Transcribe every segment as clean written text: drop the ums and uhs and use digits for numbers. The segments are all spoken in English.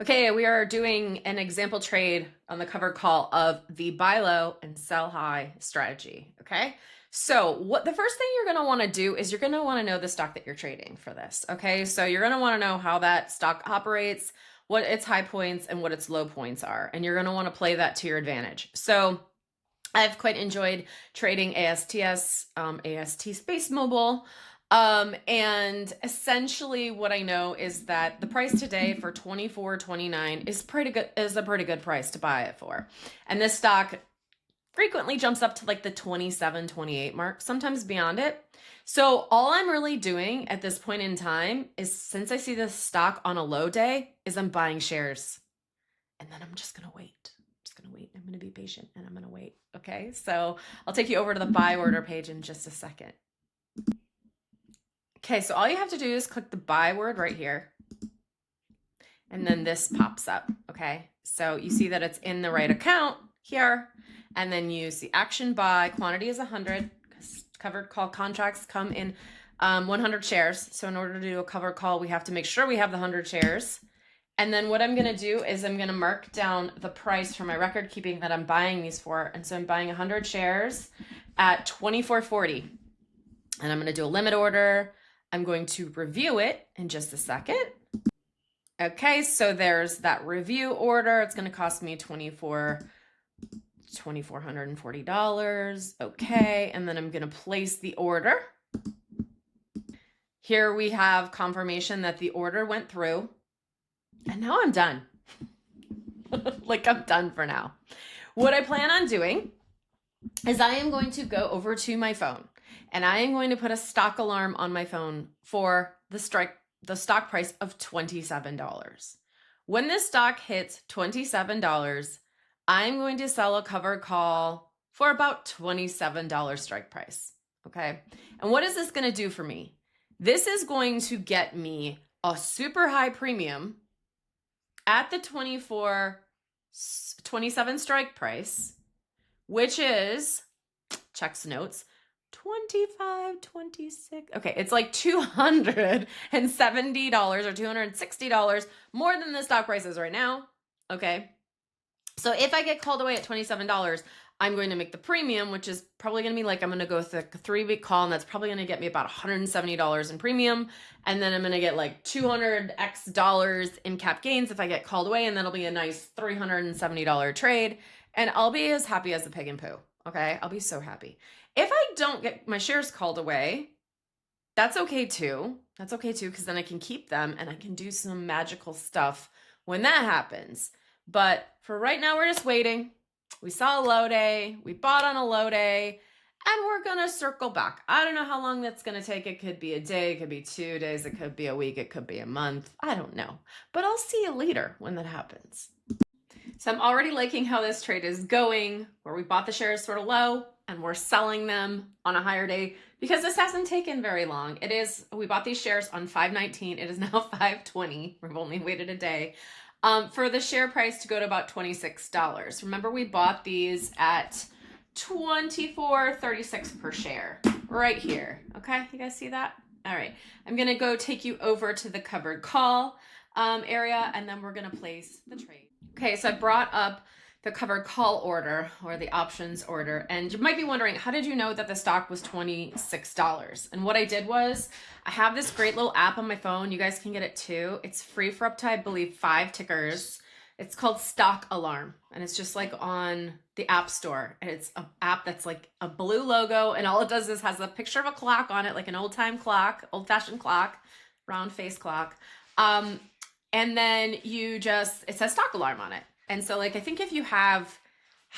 Okay, we are doing an example trade on the covered call of the buy low and sell high strategy. Okay, so what the first thing you're going to want to do is you're going to want to know the stock that you're trading for this. Okay, so you're going to want to know how that stock operates, what its high points and what its low points are, and you're going to want to play that to your advantage. So I've quite enjoyed trading ASTS, AST Space Mobile. And essentially what I know is that the price today for $24.29 is a pretty good price to buy it for. And this stock frequently jumps up to like the 27, 28 mark, sometimes beyond it. So all I'm really doing at this point in time is, since I see this stock on a low day, is I'm buying shares. And then I'm just going to wait. I'm going to be patient and I'm going to wait. Okay. So I'll take you over to the buy order page in just a second. Okay, so all you have to do is click the buy word right here. And then this pops up, okay? So you see that it's in the right account here. And then you see action buy, quantity is 100, because covered call contracts come in 100 shares. So in order to do a covered call, we have to make sure we have the 100 shares. And then what I'm going to do is I'm going to mark down the price for my record keeping that I'm buying these for. And so I'm buying 100 shares at $24.40. And I'm going to do a limit order. I'm going to review it in just a second. Okay, so there's that review order. It's going to cost me $2,440. Okay, and then I'm going to place the order. Here we have confirmation that the order went through. And now I'm done. Like, I'm done for now. What I plan on doing is I am going to go over to my phone. And I am going to put a stock alarm on my phone for the stock price of $27. When this stock hits $27, I'm going to sell a covered call for about $27 strike price. Okay. And what is this going to do for me? This is going to get me a super high premium at the 27 strike price, which is, checks notes, 25, 26. Okay, it's like $270 or $260 more than the stock price is right now. Okay, so if I get called away at $27, I'm going to make the premium, which is probably going to be like, I'm going to go with a 3-week call, and that's probably going to get me about $170 in premium. And then I'm going to get like $200x in cap gains if I get called away, and that'll be a nice $370 trade. And I'll be as happy as a pig in poo. Okay, I'll be so happy. If I don't get my shares called away, that's okay too. That's okay too, because then I can keep them and I can do some magical stuff when that happens. But for right now, we're just waiting. We saw a low day, we bought on a low day, and we're gonna circle back. I don't know how long that's gonna take. It could be a day, it could be 2 days, it could be a week, it could be a month. I don't know, but I'll see you later when that happens. So I'm already liking how this trade is going, where we bought the shares sort of low and we're selling them on a higher day, because this hasn't taken very long. We bought these shares on 5/19. It is now 5/20. We've only waited a day for the share price to go to about $26. Remember, we bought these at $24.36 per share right here. Okay, you guys see that? All right, I'm gonna go take you over to the covered call area, and then we're gonna place the trade. Okay, so I brought up the covered call order, or the options order, and you might be wondering, how did you know that the stock was $26? And what I did was, I have this great little app on my phone. You guys can get it too. It's free for up to, I believe, 5 tickers. It's called Stock Alarm, and it's just like on the App Store. And it's an app that's like a blue logo, and all it does is has a picture of a clock on it, like an old-time clock, old-fashioned clock, round face clock. And then it says Stock Alarm on it. And so, like, I think if you have,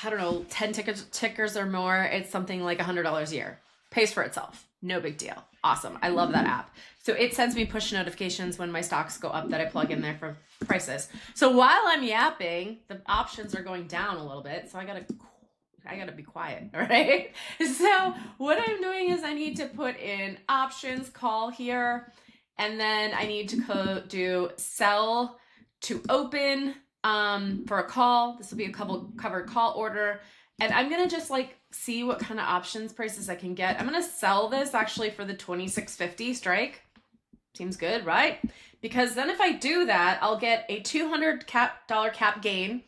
I don't know, 10 tickers or more, it's something like $100 a year. Pays for itself. No big deal. Awesome. I love that app. So it sends me push notifications when my stocks go up that I plug in there for prices. So while I'm yapping, the options are going down a little bit. So I gotta be quiet, all right? So what I'm doing is I need to put in options call here, and then I need to do sell to open for a call. This will be a covered call order. And I'm going to just like see what kind of options prices I can get. I'm going to sell this actually for the $26.50 strike. Seems good, right? because then if I do that, I'll get a $200 cap gain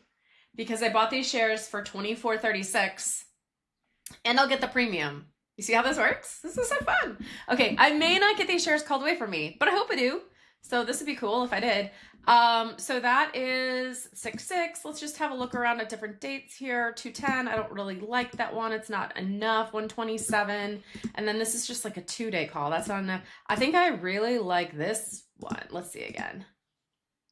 because I bought these shares for $24.36, and I'll get the premium. You see how this works? This is so fun. Okay, I may not get these shares called away from me, but I hope I do. So this would be cool if I did. So that is 6/6. Let's just have a look around at different dates here. 210, I don't really like that one. It's not enough. 127. And then this is just like a 2-day call. That's not enough. I think I really like this one. Let's see again.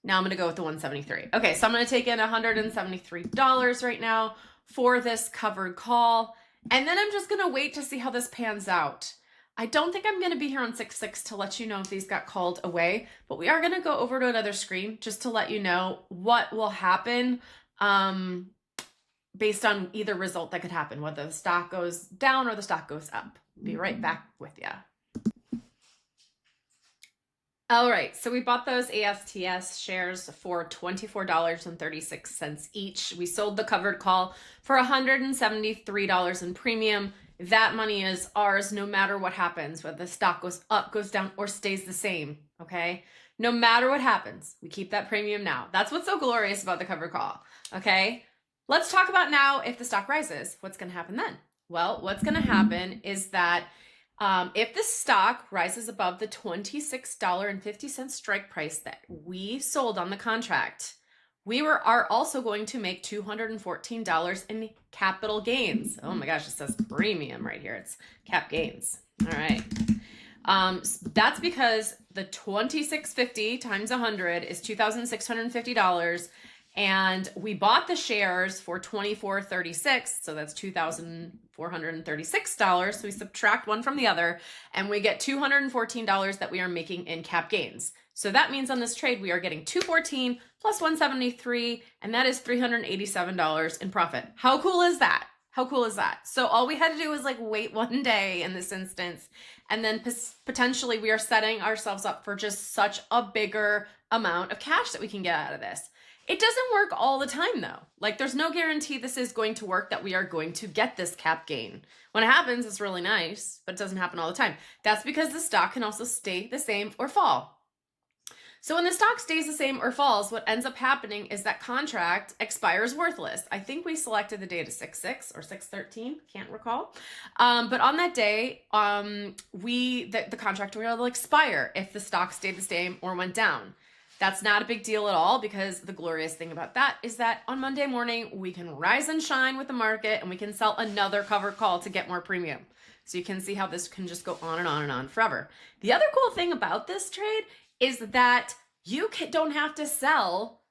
Now I'm going to go with the 173. Okay, so I'm going to take in $173 right now for this covered call. And then I'm just going to wait to see how this pans out. I don't think I'm going to be here on 6/6 to let you know if these got called away, but we are going to go over to another screen just to let you know what will happen based on either result that could happen, whether the stock goes down or the stock goes up. Be right back with you. All right, so we bought those ASTS shares for $24.36 each. We sold the covered call for $173 in premium. That money is ours no matter what happens, whether the stock goes up, goes down, or stays the same, okay? No matter what happens, we keep that premium now. That's what's so glorious about the covered call, okay? Let's talk about now if the stock rises, what's gonna happen then? Well, what's gonna happen is that if the stock rises above the $26.50 strike price that we sold on the contract, we are also going to make $214 in capital gains. Oh my gosh, it says premium right here. It's cap gains. All right. That's because the $26.50 times 100 is $2,650. And we bought the shares for $24.36, so that's $2,436. So we subtract one from the other, and we get $214 that we are making in cap gains. So that means on this trade, we are getting $214 plus $173, and that is $387 in profit. How cool is that? How cool is that? So all we had to do was like wait one day in this instance, and then potentially we are setting ourselves up for just such a bigger amount of cash that we can get out of this. It doesn't work all the time though. Like there's no guarantee this is going to work, that we are going to get this cap gain. When it happens, it's really nice, but it doesn't happen all the time. That's because the stock can also stay the same or fall. So when the stock stays the same or falls, what ends up happening is that contract expires worthless. I think we selected the date of 6/6 or 6/13, can't recall. But on that day, the contract will expire if the stock stayed the same or went down. That's not a big deal at all, because the glorious thing about that is that on Monday morning, we can rise and shine with the market and we can sell another covered call to get more premium. So you can see how this can just go on and on and on forever. The other cool thing about this trade is that you don't have to sell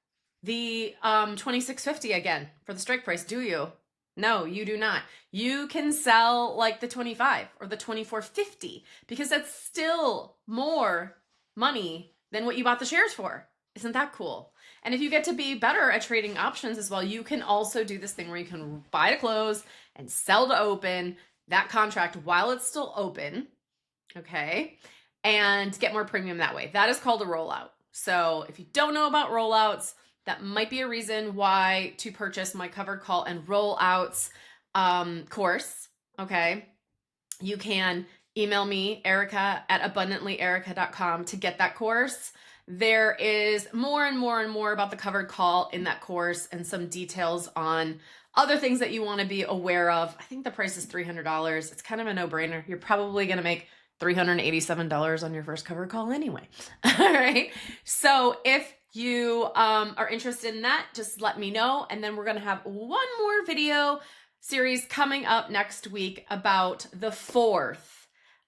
the $26.50 again for the strike price, do you? No, you do not. You can sell like the 25 or the 24.50, because that's still more money than what you bought the shares for. Isn't that cool? And if you get to be better at trading options as well, you can also do this thing where you can buy to close and sell to open that contract while it's still open, okay? And get more premium that way. That is called a rollout. So if you don't know about rollouts, that might be a reason why to purchase my covered call and rollouts course, okay? You can email me, Erica@abundantlyeerica.com, to get that course. There is more and more and more about the covered call in that course, and some details on other things that you want to be aware of. I think the price is $300. It's kind of a no-brainer. You're probably going to make $387 on your first covered call anyway. All right. So if you are interested in that, just let me know. And then we're going to have one more video series coming up next week about the fourth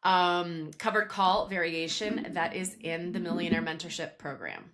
covered call variation that is in the Millionaire Mentorship Program.